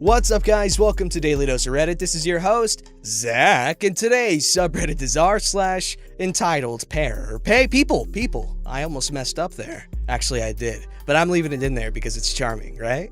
What's up, guys? Welcome to Daily Dose of Reddit. This is your host, Zach, and today's subreddit is r/entitled people. I almost messed up there. Actually, I did, but I'm leaving it in there because it's charming, right?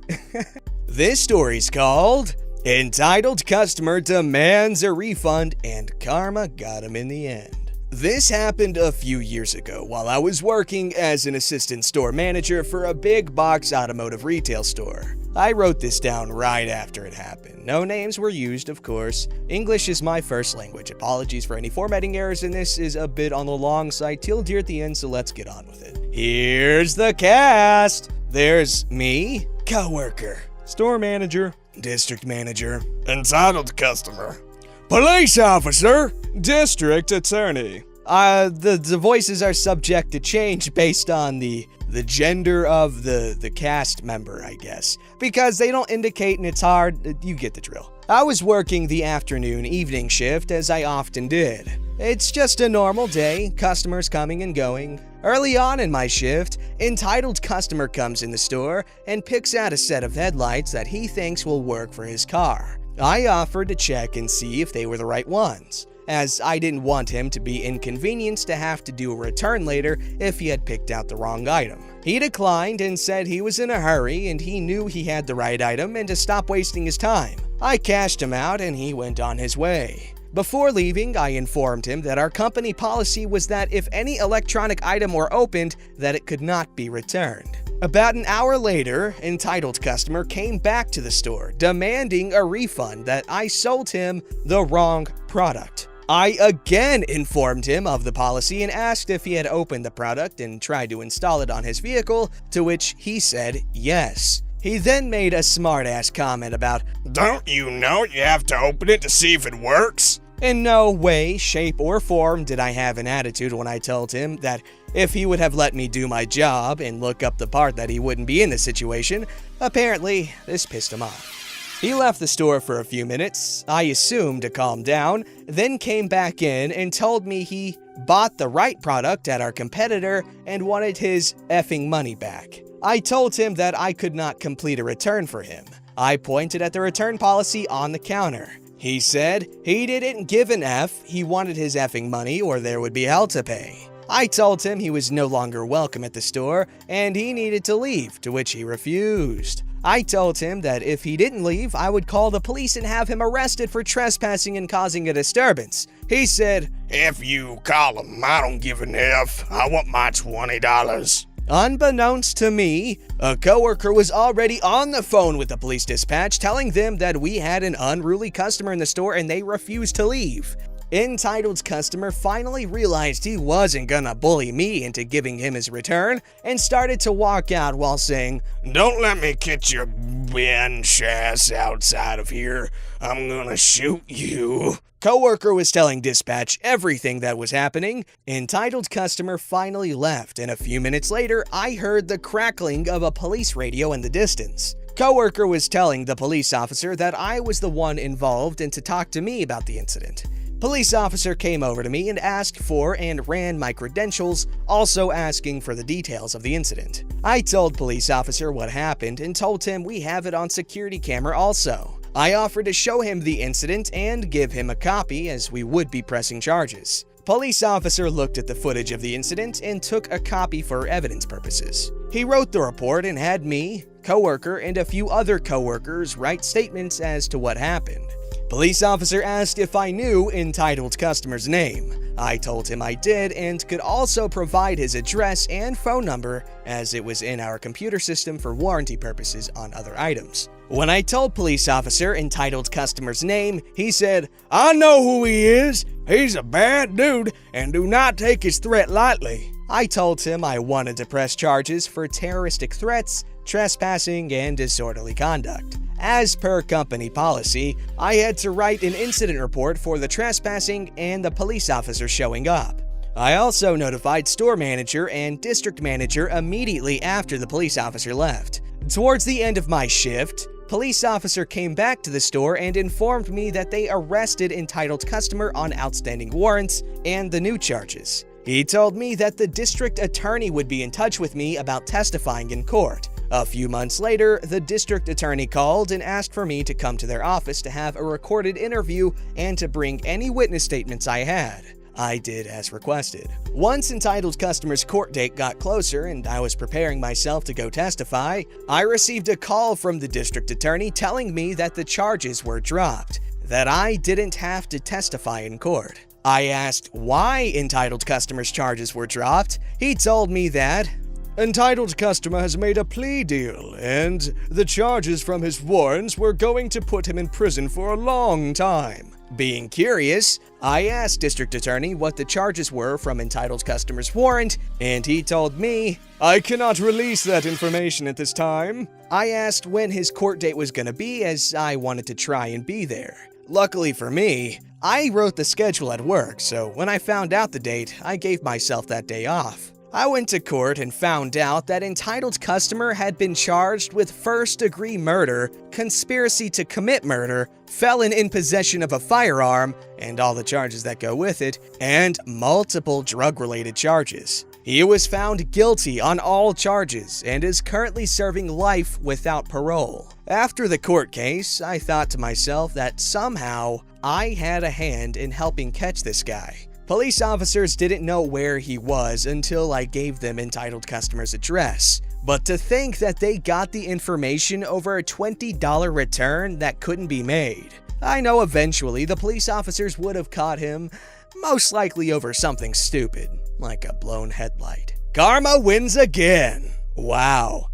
This story's called Entitled Customer Demands a Refund and Karma Got Him in the End. This happened a few years ago while I was working as an assistant store manager for a big box automotive retail store. I wrote this down right after it happened. No names were used, of course. English is my first language. Apologies for any formatting errors, and this is a bit on the long side till dear at the end, so let's get on with it. Here's the cast. There's me, coworker, store manager, district manager, entitled customer, police officer, district attorney. The voices are subject to change based on the gender of the cast member, I guess, because they don't indicate and it's hard. You get the drill. I was working the afternoon-evening shift as I often did. It's just a normal day, customers coming and going. Early on in my shift, entitled customer comes in the store and picks out a set of headlights that he thinks will work for his car. I offered to check and see if they were the right ones, as I didn't want him to be inconvenienced to have to do a return later if he had picked out the wrong item. He declined and said he was in a hurry and he knew he had the right item and to stop wasting his time. I cashed him out and he went on his way. Before leaving, I informed him that our company policy was that if any electronic item were opened, that it could not be returned. About an hour later, entitled customer came back to the store, demanding a refund that I sold him the wrong product. I again informed him of the policy and asked if he had opened the product and tried to install it on his vehicle, to which he said yes. He then made a smart-ass comment about, "Don't you know you have to open it to see if it works?" In no way, shape, or form did I have an attitude when I told him that if he would have let me do my job and look up the part that he wouldn't be in this situation. Apparently, this pissed him off. He left the store for a few minutes, I assumed to calm down, then came back in and told me he bought the right product at our competitor and wanted his effing money back. I told him that I could not complete a return for him. I pointed at the return policy on the counter. He said he didn't give an F, he wanted his effing money or there would be hell to pay. I told him he was no longer welcome at the store and he needed to leave, to which he refused. I told him that if he didn't leave, I would call the police and have him arrested for trespassing and causing a disturbance. He said, "If you call him, I don't give an F. I want my $20. Unbeknownst to me, a coworker was already on the phone with the police dispatch telling them that we had an unruly customer in the store and they refused to leave. Entitled customer finally realized he wasn't gonna bully me into giving him his return and started to walk out while saying, "Don't let me get your bench ass outside of here. I'm gonna shoot you." Coworker was telling dispatch everything that was happening. Entitled customer finally left, and a few minutes later, I heard the crackling of a police radio in the distance. Coworker was telling the police officer that I was the one involved and to talk to me about the incident. Police officer came over to me and asked for and ran my credentials, also asking for the details of the incident. I told police officer what happened and told him we have it on security camera also. I offered to show him the incident and give him a copy as we would be pressing charges. Police officer looked at the footage of the incident and took a copy for evidence purposes. He wrote the report and had me, coworker, and a few other coworkers write statements as to what happened. Police officer asked if I knew entitled customer's name. I told him I did and could also provide his address and phone number as it was in our computer system for warranty purposes on other items. When I told police officer entitled customer's name, he said, "I know who he is. He's a bad dude and do not take his threat lightly." I told him I wanted to press charges for terroristic threats, trespassing, and disorderly conduct. As per company policy, I had to write an incident report for the trespassing and the police officer showing up. I also notified store manager and district manager immediately after the police officer left. Towards the end of my shift, police officer came back to the store and informed me that they arrested entitled customer on outstanding warrants and the new charges. He told me that the district attorney would be in touch with me about testifying in court. A few months later, the district attorney called and asked for me to come to their office to have a recorded interview and to bring any witness statements I had. I did as requested. Once Entitled Customer's court date got closer and I was preparing myself to go testify, I received a call from the district attorney telling me that the charges were dropped, that I didn't have to testify in court. I asked why Entitled Customer's charges were dropped. He told me that Entitled Customer has made a plea deal, and the charges from his warrants were going to put him in prison for a long time. Being curious, I asked District Attorney what the charges were from Entitled Customer's warrant, and he told me, "I cannot release that information at this time." I asked when his court date was gonna be, as I wanted to try and be there. Luckily for me, I wrote the schedule at work, so when I found out the date, I gave myself that day off. I went to court and found out that Entitled Customer had been charged with first-degree murder, conspiracy to commit murder, felon in possession of a firearm, and all the charges that go with it, and multiple drug-related charges. He was found guilty on all charges and is currently serving life without parole. After the court case, I thought to myself that somehow I had a hand in helping catch this guy. Police officers didn't know where he was until I gave them Entitled Customer's address. But to think that they got the information over a $20 return that couldn't be made. I know eventually the police officers would have caught him, most likely over something stupid, like a blown headlight. Karma wins again. Wow.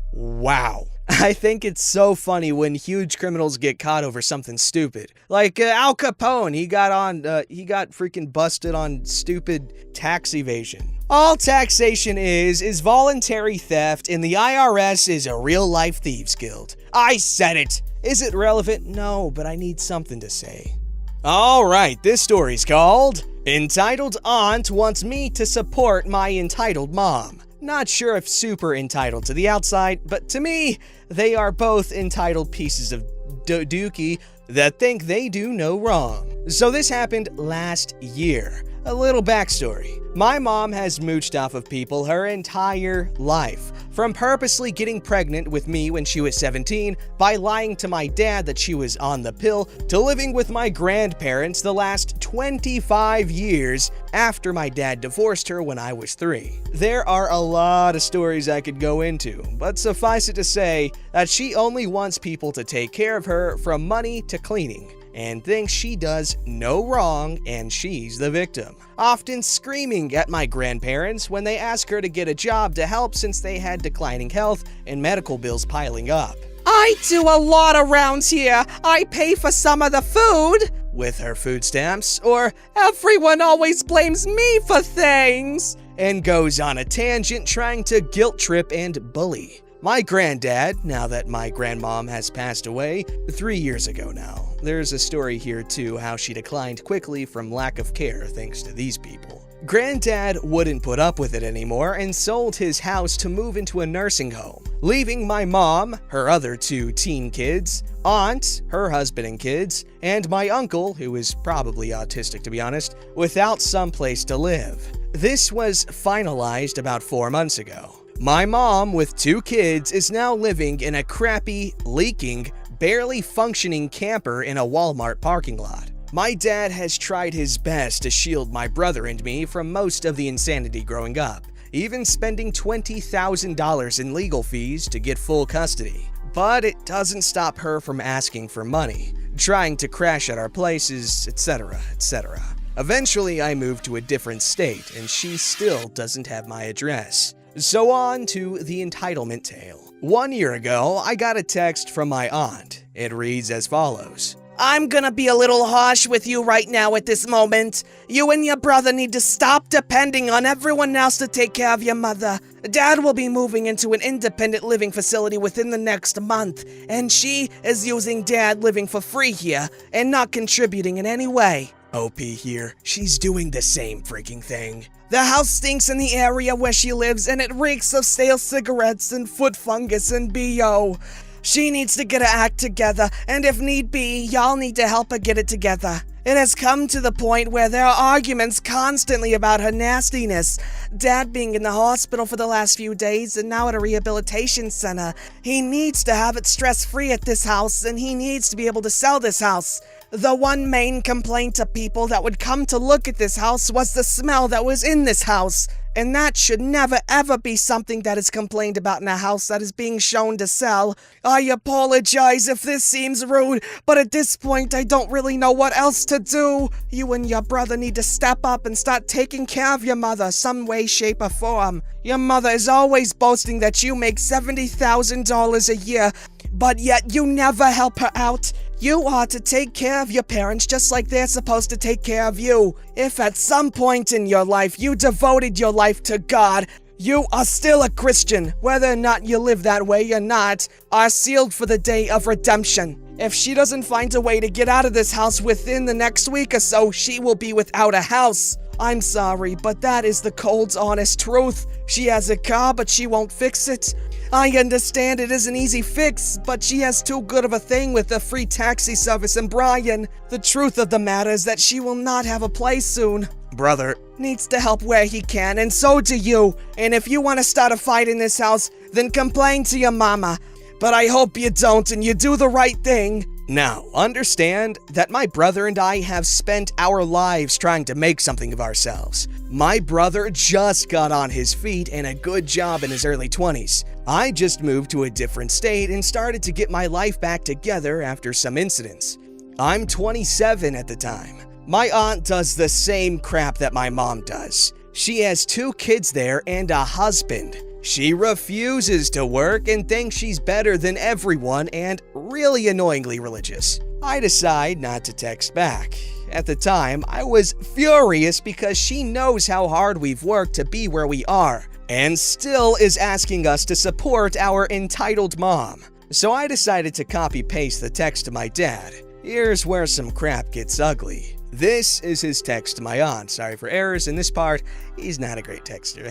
I think it's so funny when huge criminals get caught over something stupid. Like Al Capone, he got freaking busted on stupid tax evasion. All taxation is voluntary theft, and the IRS is a real-life thieves guild. I said it. Is it relevant? No, but I need something to say. Alright, this story's called Entitled Aunt Wants Me to Support My Entitled Mom. Not sure if super entitled to the outside, but to me, they are both entitled pieces of dookie that think they do no wrong. So this happened last year. A little backstory. My mom has mooched off of people her entire life, from purposely getting pregnant with me when she was 17 by lying to my dad that she was on the pill, to living with my grandparents the last 25 years after my dad divorced her when I was 3. There are a lot of stories I could go into, but suffice it to say that she only wants people to take care of her, from money to cleaning, and thinks she does no wrong and she's the victim. Often screaming at my grandparents when they ask her to get a job to help since they had declining health and medical bills piling up. "I do a lot around here. I pay for some of the food," with her food stamps, or "everyone always blames me for things," and goes on a tangent trying to guilt trip and bully. My granddad, now that my grandmom has passed away 3 years ago now. There's a story here too, how she declined quickly from lack of care thanks to these people. Granddad wouldn't put up with it anymore and sold his house to move into a nursing home, leaving my mom, her other 2 teen kids, aunt, her husband and kids, and my uncle, who is probably autistic to be honest, without some place to live. This was finalized about 4 months ago. My mom, with 2 kids, is now living in a crappy, leaking, barely functioning camper in a Walmart parking lot. My dad has tried his best to shield my brother and me from most of the insanity growing up, even spending $20,000 in legal fees to get full custody. But it doesn't stop her from asking for money, trying to crash at our places, etc., etc. Eventually, I moved to a different state, and she still doesn't have my address. So on to the entitlement tale. 1 year ago, I got a text from my aunt. It reads as follows. "I'm gonna be a little harsh with you right now at this moment. You and your brother need to stop depending on everyone else to take care of your mother. Dad will be moving into an independent living facility within the next month, and she is using Dad living for free here and not contributing in any way." OP here, she's doing the same freaking thing. "The house stinks in the area where she lives, and it reeks of stale cigarettes and foot fungus and BO. She needs to get her act together, and if need be, y'all need to help her get it together. It has come to the point where there are arguments constantly about her nastiness. Dad being in the hospital for the last few days and now at a rehabilitation center. He needs to have it stress-free at this house, and he needs to be able to sell this house. The one main complaint to people that would come to look at this house was the smell that was in this house. And that should never ever be something that is complained about in a house that is being shown to sell. I apologize if this seems rude, but at this point I don't really know what else to do. You and your brother need to step up and start taking care of your mother some way, shape, or form. Your mother is always boasting that you make $70,000 a year, but yet you never help her out. You are to take care of your parents just like they're supposed to take care of you. If at some point in your life you devoted your life to God, you are still a Christian. Whether or not you live that way or not, are sealed for the day of redemption. If she doesn't find a way to get out of this house within the next week or so, she will be without a house. I'm sorry, but that is the cold, honest truth. She has a car, but she won't fix it. I understand it is an easy fix, but she has too good of a thing with the free taxi service and Brian. The truth of the matter is that she will not have a place soon. Brother needs to help where he can, and so do you. And if you want to start a fight in this house, then complain to your mama. But I hope you don't, and you do the right thing. Now, understand that my brother and I have spent our lives trying to make something of ourselves. My brother just got on his feet and a good job in his early 20s. I just moved to a different state and started to get my life back together after some incidents. I'm 27 at the time. My aunt does the same crap that my mom does. She has 2 kids there and a husband. She refuses to work and thinks she's better than everyone and really annoyingly religious. I decide not to text back. At the time, I was furious because she knows how hard we've worked to be where we are and still is asking us to support our entitled mom. So I decided to copy-paste the text to my dad. Here's where some crap gets ugly. This is his text to my aunt. Sorry for errors in this part. He's not a great texter.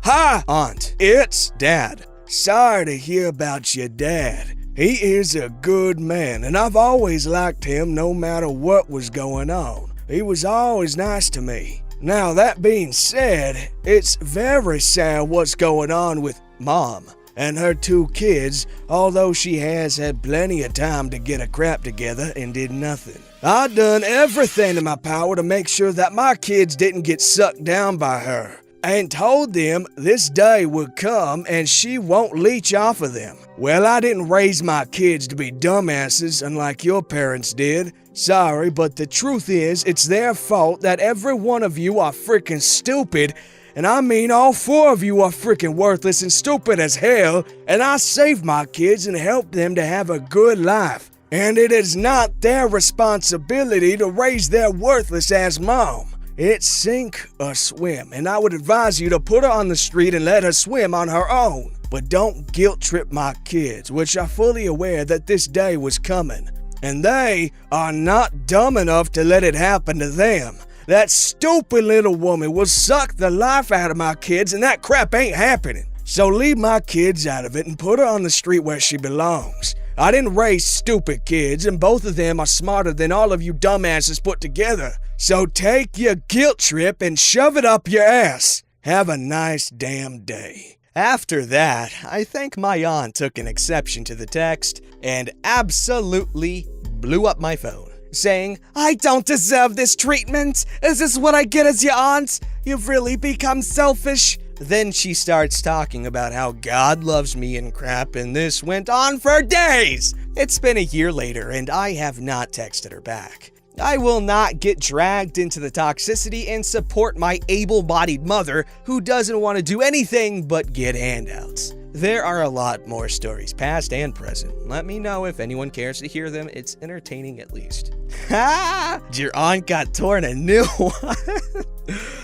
Ha! Aunt, it's Dad. Sorry to hear about your dad. He is a good man, and I've always liked him no matter what was going on. He was always nice to me. Now, that being said, it's very sad what's going on with Mom and her 2 kids, although she has had plenty of time to get her crap together and did nothing. I've done everything in my power to make sure that my kids didn't get sucked down by her, and told them this day would come and she won't leech off of them. Well, I didn't raise my kids to be dumbasses unlike your parents did. Sorry, but the truth is, it's their fault that every one of you are freaking stupid. And I mean all 4 of you are freaking worthless and stupid as hell, and I saved my kids and helped them to have a good life. And it is not their responsibility to raise their worthless ass mom. It's sink or swim, and I would advise you to put her on the street and let her swim on her own. But don't guilt trip my kids, which are fully aware that this day was coming. And they are not dumb enough to let it happen to them. That stupid little woman will suck the life out of my kids, and that crap ain't happening. So leave my kids out of it and put her on the street where she belongs. I didn't raise stupid kids, and both of them are smarter than all of you dumbasses put together. So take your guilt trip and shove it up your ass. Have a nice damn day. After that, I think my aunt took an exception to the text and absolutely blew up my phone, saying, "I don't deserve this treatment. Is this what I get as your aunt? You've really become selfish." Then she starts talking about how God loves me and crap, and this went on for days. It's been a year later, and I have not texted her back. I will not get dragged into the toxicity and support my able-bodied mother who doesn't want to do anything but get handouts. There are a lot more stories, past and present. Let me know if anyone cares to hear them. It's entertaining at least. Ha! Your aunt got torn a new one.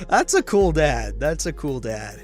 That's a cool dad. That's a cool dad.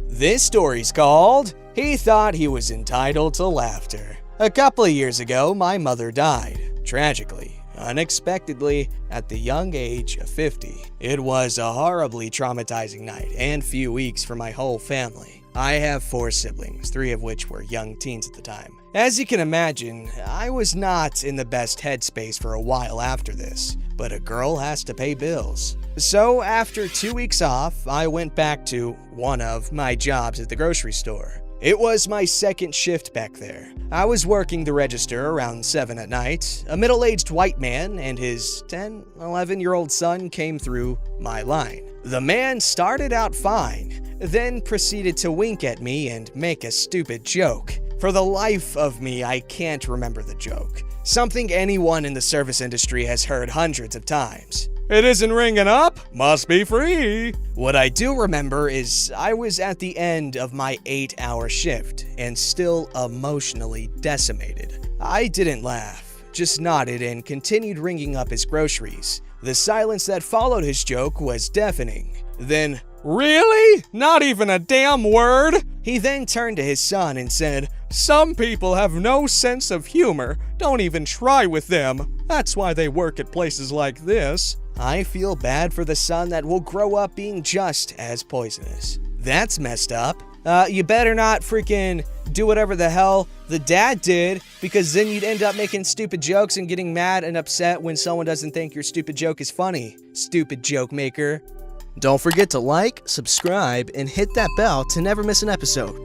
This story's called He Thought He Was Entitled to Laughter. A couple of years ago, my mother died. Tragically, unexpectedly, at the young age of 50. It was a horribly traumatizing night and few weeks for my whole family. I have 4 siblings, 3 of which were young teens at the time. As you can imagine, I was not in the best headspace for a while after this. but a girl has to pay bills. So after 2 weeks off, I went back to one of my jobs at the grocery store. It was my second shift back there. I was working the register around 7 at night. A middle-aged white man and his 10, 11-year-old son came through my line. The man started out fine, then proceeded to wink at me and make a stupid joke. For the life of me, I can't remember the joke. Something anyone in the service industry has heard hundreds of times. It isn't ringing up, must be free. What I do remember is I was at the end of my 8-hour shift and still emotionally decimated. I didn't laugh, just nodded and continued ringing up his groceries. The silence that followed his joke was deafening. Then, "Really? Not even a damn word?" He then turned to his son and said, "Some people have no sense of humor. Don't even try with them. That's why they work at places like this." I feel bad for the son that will grow up being just as poisonous. That's messed up. You better not freaking do whatever the hell the dad did, because then you'd end up making stupid jokes and getting mad and upset when someone doesn't think your stupid joke is funny. Stupid joke maker. Don't forget to like, subscribe, and hit that bell to never miss an episode.